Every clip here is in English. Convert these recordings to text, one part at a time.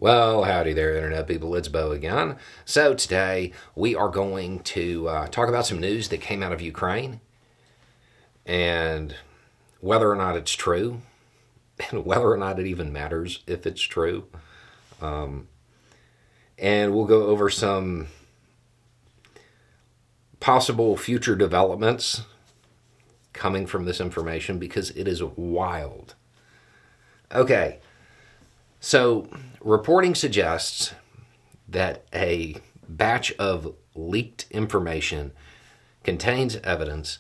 Well, howdy there, Internet people. It's Bo again. So, today we are going to talk about some news that came out of Ukraine and whether or not it's true and whether or not it even matters if it's true. And we'll go over some possible future developments coming from this information because it is wild. Okay, so reporting suggests that a batch of leaked information contains evidence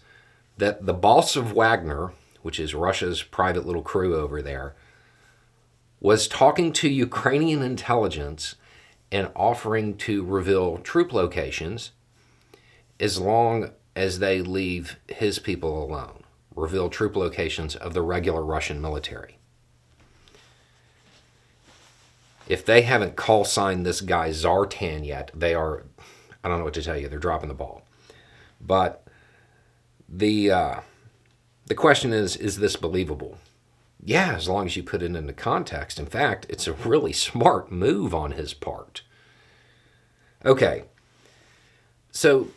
that the boss of Wagner, which is Russia's private little crew over there, was talking to Ukrainian intelligence and offering to reveal troop locations as long as they leave his people alone. Reveal troop locations of the regular Russian military. If they haven't call signed this guy Zartan yet, they are, I don't know what to tell you, they're dropping the ball. But the question is this believable? Yeah, as long as you put it into context. In fact, it's a really smart move on his part. Okay, so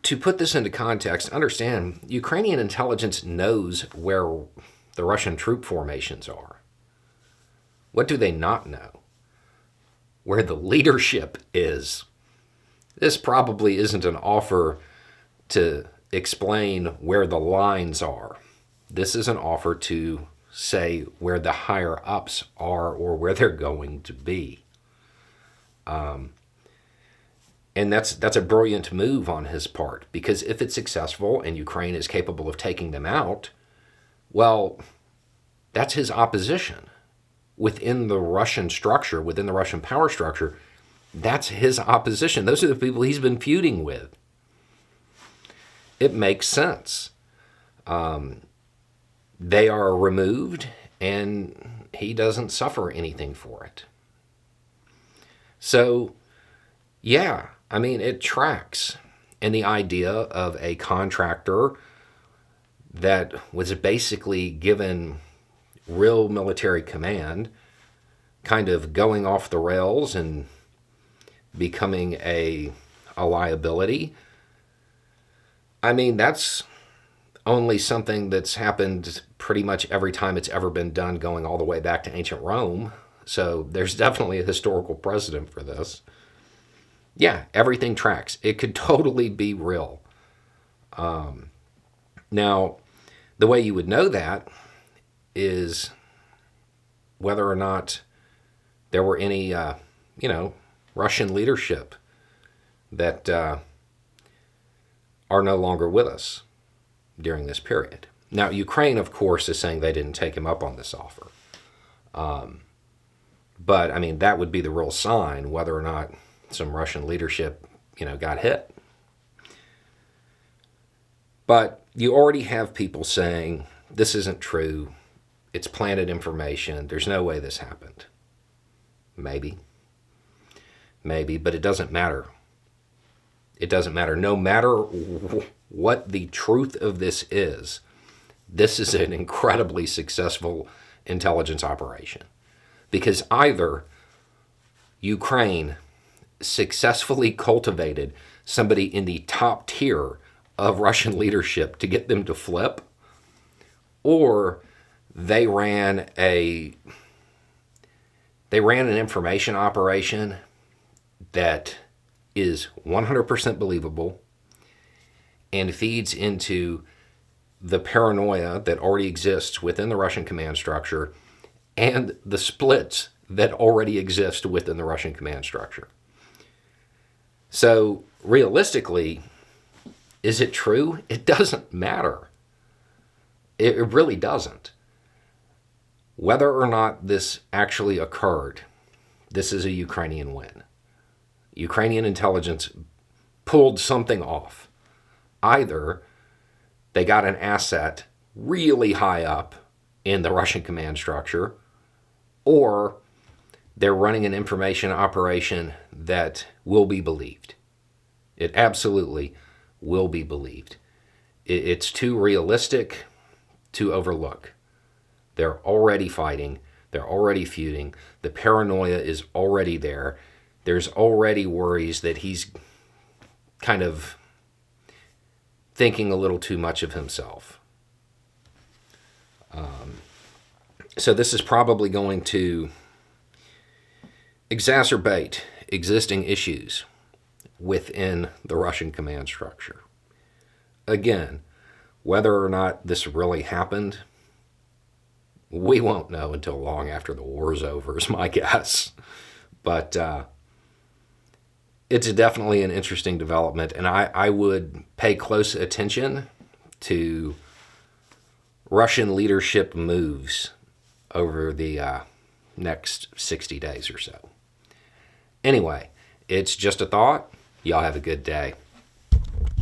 to put this into context, understand Ukrainian intelligence knows where the Russian troop formations are. What do they not know? Where the leadership is. This probably isn't an offer to explain where the lines are. This is an offer to say where the higher ups are or where they're going to be. And that's a brilliant move on his part, because if it's successful and Ukraine is capable of taking them out, well, that's his opposition. Within the Russian structure, within the Russian power structure, that's his opposition. Those are the people he's been feuding with. It makes sense. They are removed, and he doesn't suffer anything for it. So, yeah, I mean, it tracks. And the idea of a contractor that was basically given real military command kind of going off the rails and becoming a liability. I mean, that's only something that's happened pretty much every time it's ever been done, going all the way back to ancient Rome. So there's definitely a historical precedent for this. Yeah, everything tracks. It could totally be real. Now, the way you would know that is whether or not there were any, Russian leadership that are no longer with us during this period. Now, Ukraine, of course, is saying they didn't take him up on this offer. But, I mean, that would be the real sign whether or not some Russian leadership, got hit. But you already have people saying, this isn't true. It's planted information. There's no way this happened. Maybe, but it doesn't matter. It doesn't matter. No matter what the truth of this is an incredibly successful intelligence operation. Because either Ukraine successfully cultivated somebody in the top tier of Russian leadership to get them to flip, or they ran an information operation that is 100% believable and feeds into the paranoia that already exists within the Russian command structure and the splits that already exist within the Russian command structure. So, realistically, is it true? It doesn't matter. It really doesn't. Whether or not this actually occurred, this is a Ukrainian win. Ukrainian intelligence pulled something off. Either they got an asset really high up in the Russian command structure, or they're running an information operation that will be believed. It absolutely will be believed. It's too realistic to overlook. They're already fighting. They're already feuding. The paranoia is already there. There's already worries that he's kind of thinking a little too much of himself. So this is probably going to exacerbate existing issues within the Russian command structure. Again, whether or not this really happened, we won't know until long after the war's over, is my guess. But it's definitely an interesting development, and I would pay close attention to Russian leadership moves over the next 60 days or so. Anyway, it's just a thought. Y'all have a good day.